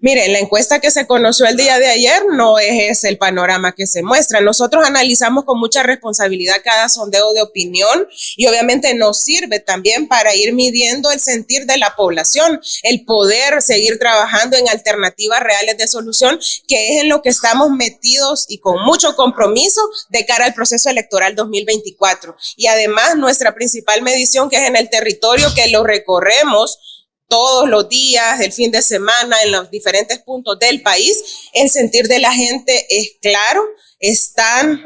Mire, la encuesta que se conoció el día de ayer no es ese el panorama que se muestra. Nosotros analizamos con mucha responsabilidad cada sondeo de opinión y obviamente nos sirve también para ir midiendo el sentir de la población, el poder seguir trabajando en alternativas reales de solución, que es en lo que estamos metidos y con mucho compromiso de cara al proceso electoral 2024. Y además nuestra principal medición, que es en el territorio, que lo recorremos todos los días, el fin de semana, en los diferentes puntos del país, el sentir de la gente es claro. Están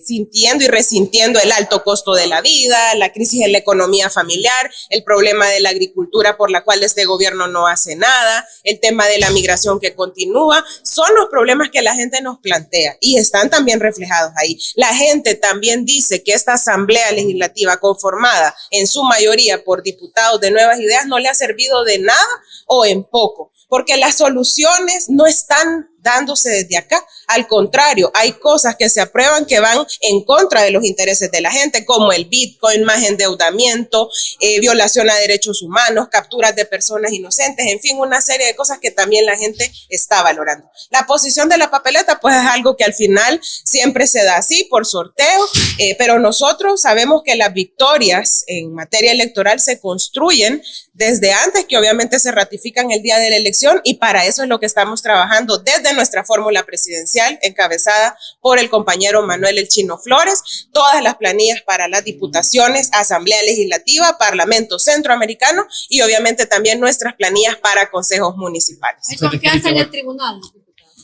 sintiendo y resintiendo el alto costo de la vida, la crisis en la economía familiar, el problema de la agricultura por la cual este gobierno no hace nada, el tema de la migración que continúa, son los problemas que la gente nos plantea y están también reflejados ahí. La gente también dice que esta asamblea legislativa conformada en su mayoría por diputados de Nuevas Ideas no le ha servido de nada o en poco, porque las soluciones no están dándose desde acá. Al contrario, hay cosas que se aprueban que van en contra de los intereses de la gente, como el Bitcoin, más endeudamiento, violación a derechos humanos, capturas de personas inocentes, en fin, una serie de cosas que también la gente está valorando. La posición de la papeleta, pues es algo que al final siempre se da así, por sorteo, pero nosotros sabemos que las victorias en materia electoral se construyen desde antes, que obviamente se ratifican el día de la elección, y para eso es lo que estamos trabajando desde nuestra fórmula presidencial, encabezada por el compañero Manuel El Chino Flores, todas las planillas para las diputaciones, Asamblea Legislativa, Parlamento Centroamericano y obviamente también nuestras planillas para consejos municipales. ¿Hay confianza en el tribunal?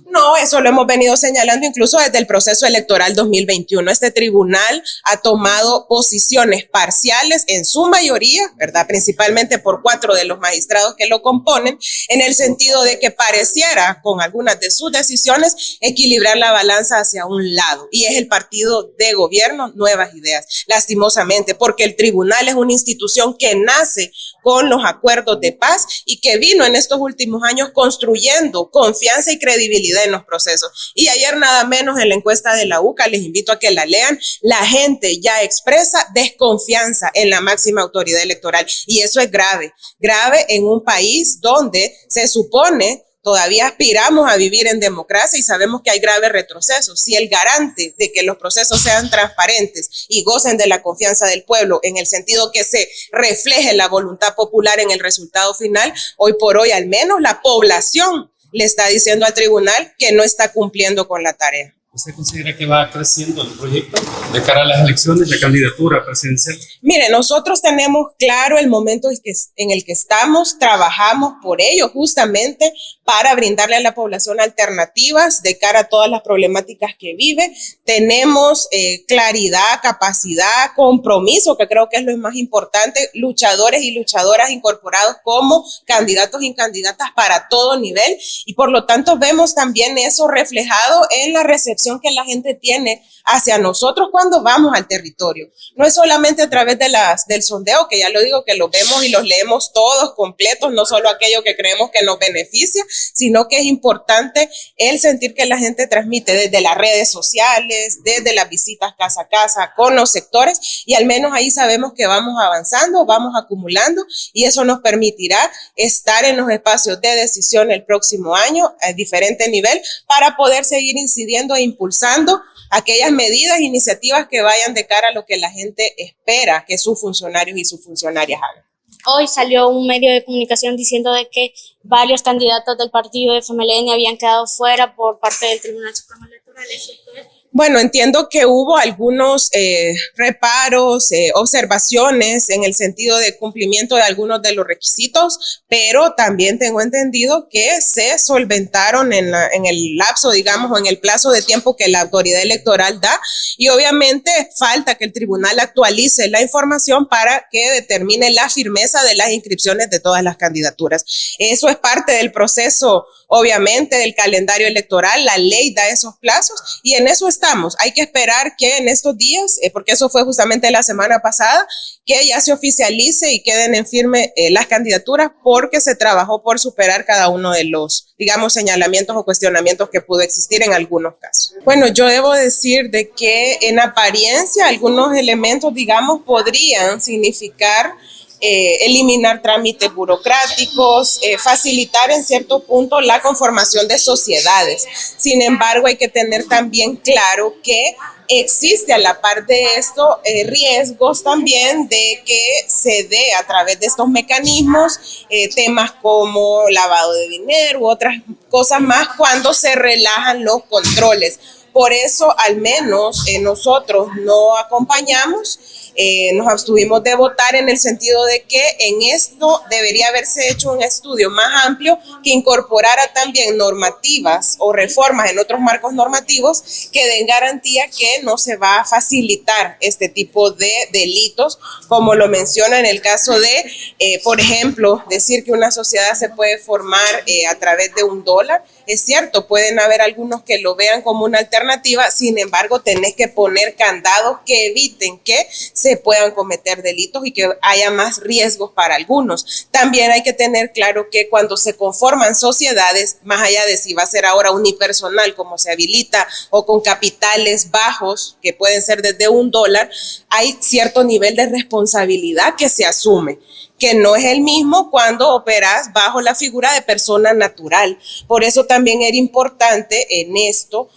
No, eso lo hemos venido señalando incluso desde el proceso electoral 2021. Este tribunal ha tomado posiciones parciales en su mayoría, ¿verdad? Principalmente por 4 de los magistrados que lo componen, en el sentido de que pareciera, con algunas de sus decisiones, equilibrar la balanza hacia un lado. Y es el partido de gobierno Nuevas Ideas, lastimosamente, porque el tribunal es una institución que nace con los acuerdos de paz y que vino en estos últimos años construyendo confianza y credibilidad en los procesos. Y ayer nada menos en la encuesta de la UCA, les invito a que la lean, la gente ya expresa desconfianza en la máxima autoridad electoral. Y eso es grave, grave en un país donde se supone todavía aspiramos a vivir en democracia y sabemos que hay graves retrocesos. Si el garante de que los procesos sean transparentes y gocen de la confianza del pueblo, en el sentido que se refleje la voluntad popular en el resultado final, hoy por hoy al menos la población le está diciendo al tribunal que no está cumpliendo con la tarea. ¿Usted considera que va creciendo el proyecto de cara a las elecciones de candidatura presidencial? Mire, nosotros tenemos claro el momento en el que estamos, trabajamos por ello justamente para brindarle a la población alternativas de cara a todas las problemáticas que vive. Tenemos claridad, capacidad, compromiso, que creo que es lo más importante, luchadores y luchadoras incorporados como candidatos y candidatas para todo nivel, y por lo tanto vemos también eso reflejado en la recepción que la gente tiene hacia nosotros cuando vamos al territorio. No es solamente a través de del sondeo, que ya lo digo, que los vemos y los leemos todos completos, no solo aquello que creemos que nos beneficia, sino que es importante el sentir que la gente transmite desde las redes sociales, desde las visitas casa a casa con los sectores, y al menos ahí sabemos que vamos avanzando, vamos acumulando, y eso nos permitirá estar en los espacios de decisión el próximo año a diferente nivel para poder seguir incidiendo e impulsando aquellas medidas e iniciativas que vayan de cara a lo que la gente espera que sus funcionarios y sus funcionarias hagan. Hoy salió un medio de comunicación diciendo de que varios candidatos del partido de FMLN habían quedado fuera por parte del Tribunal Supremo Electoral. ¿Es cierto esto? Bueno, entiendo que hubo algunos reparos, observaciones en el sentido de cumplimiento de algunos de los requisitos, pero también tengo entendido que se solventaron en el lapso, digamos, o en el plazo de tiempo que la autoridad electoral da, y obviamente falta que el tribunal actualice la información para que determine la firmeza de las inscripciones de todas las candidaturas. Eso es parte del proceso, obviamente, del calendario electoral. La ley da esos plazos y en eso estamos. Hay que esperar que en estos días, porque eso fue justamente la semana pasada, que ya se oficialice y queden en firme las candidaturas, porque se trabajó por superar cada uno de los, digamos, señalamientos o cuestionamientos que pudo existir en algunos casos. Bueno, yo debo decir de que en apariencia algunos elementos, digamos, podrían significar eliminar trámites burocráticos, facilitar en cierto punto la conformación de sociedades. Sin embargo, hay que tener también claro que existe a la par de esto riesgos también de que se dé a través de estos mecanismos temas como lavado de dinero u otras cosas más cuando se relajan los controles. Por eso, al menos nosotros no acompañamos, nos abstuvimos de votar en el sentido de que en esto debería haberse hecho un estudio más amplio que incorporara también normativas o reformas en otros marcos normativos que den garantía que no se va a facilitar este tipo de delitos, como lo menciona en el caso de, por ejemplo, decir que una sociedad se puede formar a través de $1. Es cierto, pueden haber algunos que lo vean como una alternativa, sin embargo, tenés que poner candados que eviten que se puedan cometer delitos y que haya más riesgos para algunos. También hay que tener claro que cuando se conforman sociedades, más allá de si va a ser ahora unipersonal como se habilita o con capitales bajos que pueden ser desde $1, hay cierto nivel de responsabilidad que se asume, que no es el mismo cuando operas bajo la figura de persona natural. Por eso también era importante en esto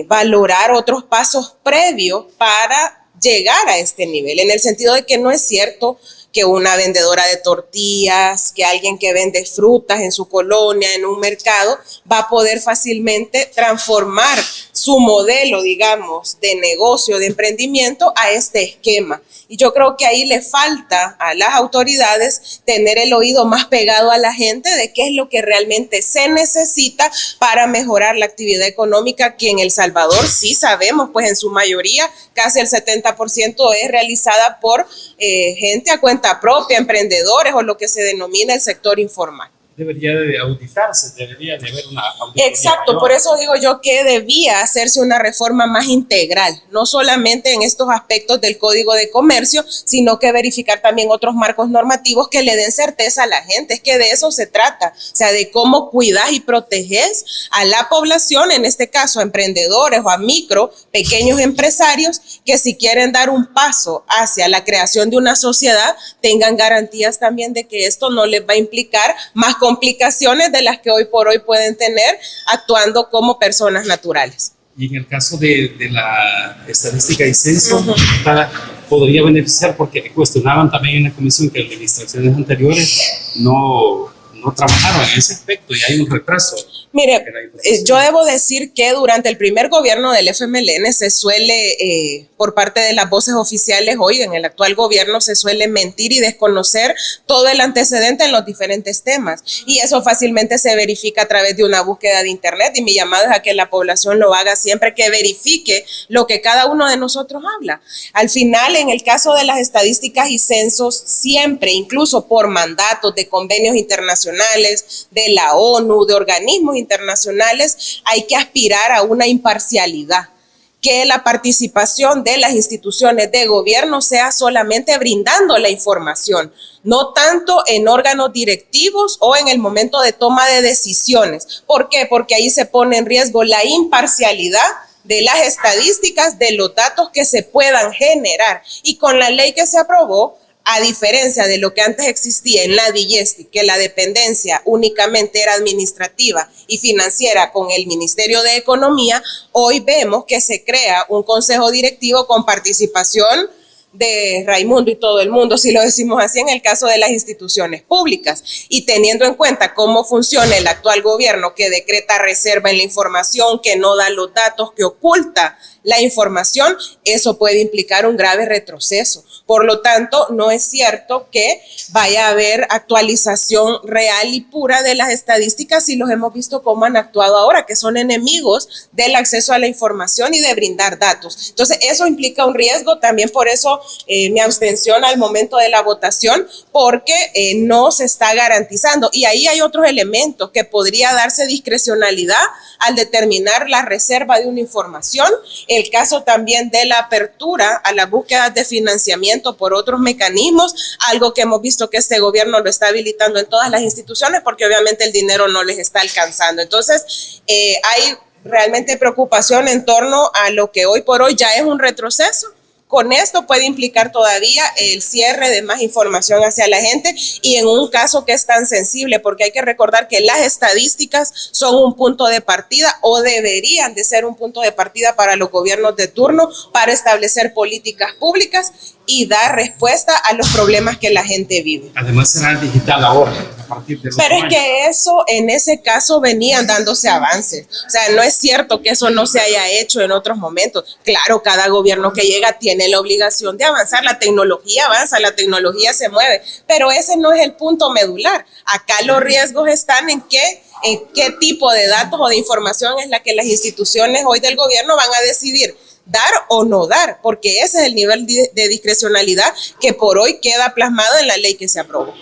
valorar otros pasos previos para llegar a este nivel, en el sentido de que no es cierto que una vendedora de tortillas, que alguien que vende frutas en su colonia, en un mercado, va a poder fácilmente transformar su modelo, digamos, de negocio, de emprendimiento a este esquema. Y yo creo que ahí le falta a las autoridades tener el oído más pegado a la gente de qué es lo que realmente se necesita para mejorar la actividad económica, que en El Salvador sí sabemos, pues en su mayoría, casi el 70% es realizada por gente a cuenta propia, emprendedores o lo que se denomina el sector informal. Debería de auditarse, debería de haber una auditoría. Exacto, mayor. Por eso digo yo que debía hacerse una reforma más integral, no solamente en estos aspectos del Código de Comercio, sino que verificar también otros marcos normativos que le den certeza a la gente. Es que de eso se trata, o sea, de cómo cuidas y proteges a la población, en este caso a emprendedores o a micro, pequeños empresarios, que si quieren dar un paso hacia la creación de una sociedad, tengan garantías también de que esto no les va a implicar más complicaciones de las que hoy por hoy pueden tener actuando como personas naturales. Y en el caso de la estadística y censo, podría beneficiar, porque cuestionaban también en la comisión que las administraciones anteriores no trabajaron en ese aspecto y hay un retraso. Mire, yo debo decir que durante el primer gobierno del FMLN se suele, por parte de las voces oficiales hoy en el actual gobierno, se suele mentir y desconocer todo el antecedente en los diferentes temas. Y eso fácilmente se verifica a través de una búsqueda de internet, y mi llamado es a que la población lo haga siempre, que verifique lo que cada uno de nosotros habla. Al final, en el caso de las estadísticas y censos, siempre, incluso por mandatos de convenios internacionales, de la ONU, de organismos internacionales, hay que aspirar a una imparcialidad, que la participación de las instituciones de gobierno sea solamente brindando la información, no tanto en órganos directivos o en el momento de toma de decisiones. ¿Por qué? Porque ahí se pone en riesgo la imparcialidad de las estadísticas, de los datos que se puedan generar. Y con la ley que se aprobó, a diferencia de lo que antes existía en la DIGESTI, que la dependencia únicamente era administrativa y financiera con el Ministerio de Economía, hoy vemos que se crea un consejo directivo con participación de Raimundo y todo el mundo, si lo decimos así, en el caso de las instituciones públicas. Y teniendo en cuenta cómo funciona el actual gobierno, que decreta reserva en la información, que no da los datos, que oculta la información, eso puede implicar un grave retroceso. Por lo tanto, no es cierto que vaya a haber actualización real y pura de las estadísticas, y los hemos visto cómo han actuado ahora, que son enemigos del acceso a la información y de brindar datos. Entonces, eso implica un riesgo. También por eso mi abstención al momento de la votación, porque no se está garantizando. Y ahí hay otros elementos que podría darse discrecionalidad al determinar la reserva de una información. El caso también de la apertura a las búsquedas de financiamiento por otros mecanismos, algo que hemos visto que este gobierno lo está habilitando en todas las instituciones, porque obviamente el dinero no les está alcanzando. Entonces, hay realmente preocupación en torno a lo que hoy por hoy ya es un retroceso, con esto puede implicar todavía el cierre de más información hacia la gente y en un caso que es tan sensible, porque hay que recordar que las estadísticas son un punto de partida o deberían de ser un punto de partida para los gobiernos de turno para establecer políticas públicas y dar respuesta a los problemas que la gente vive. Además será digital ahora, a partir de Pero es que eso, en ese caso, venían dándose avances. O sea, no es cierto que eso no se haya hecho en otros momentos. Claro, cada gobierno que llega tiene la obligación de avanzar. La tecnología avanza, la tecnología se mueve, pero ese no es el punto medular. Acá los riesgos están en qué tipo de datos o de información es la que las instituciones hoy del gobierno van a decidir dar o no dar, porque ese es el nivel de discrecionalidad que por hoy queda plasmado en la ley que se aprobó.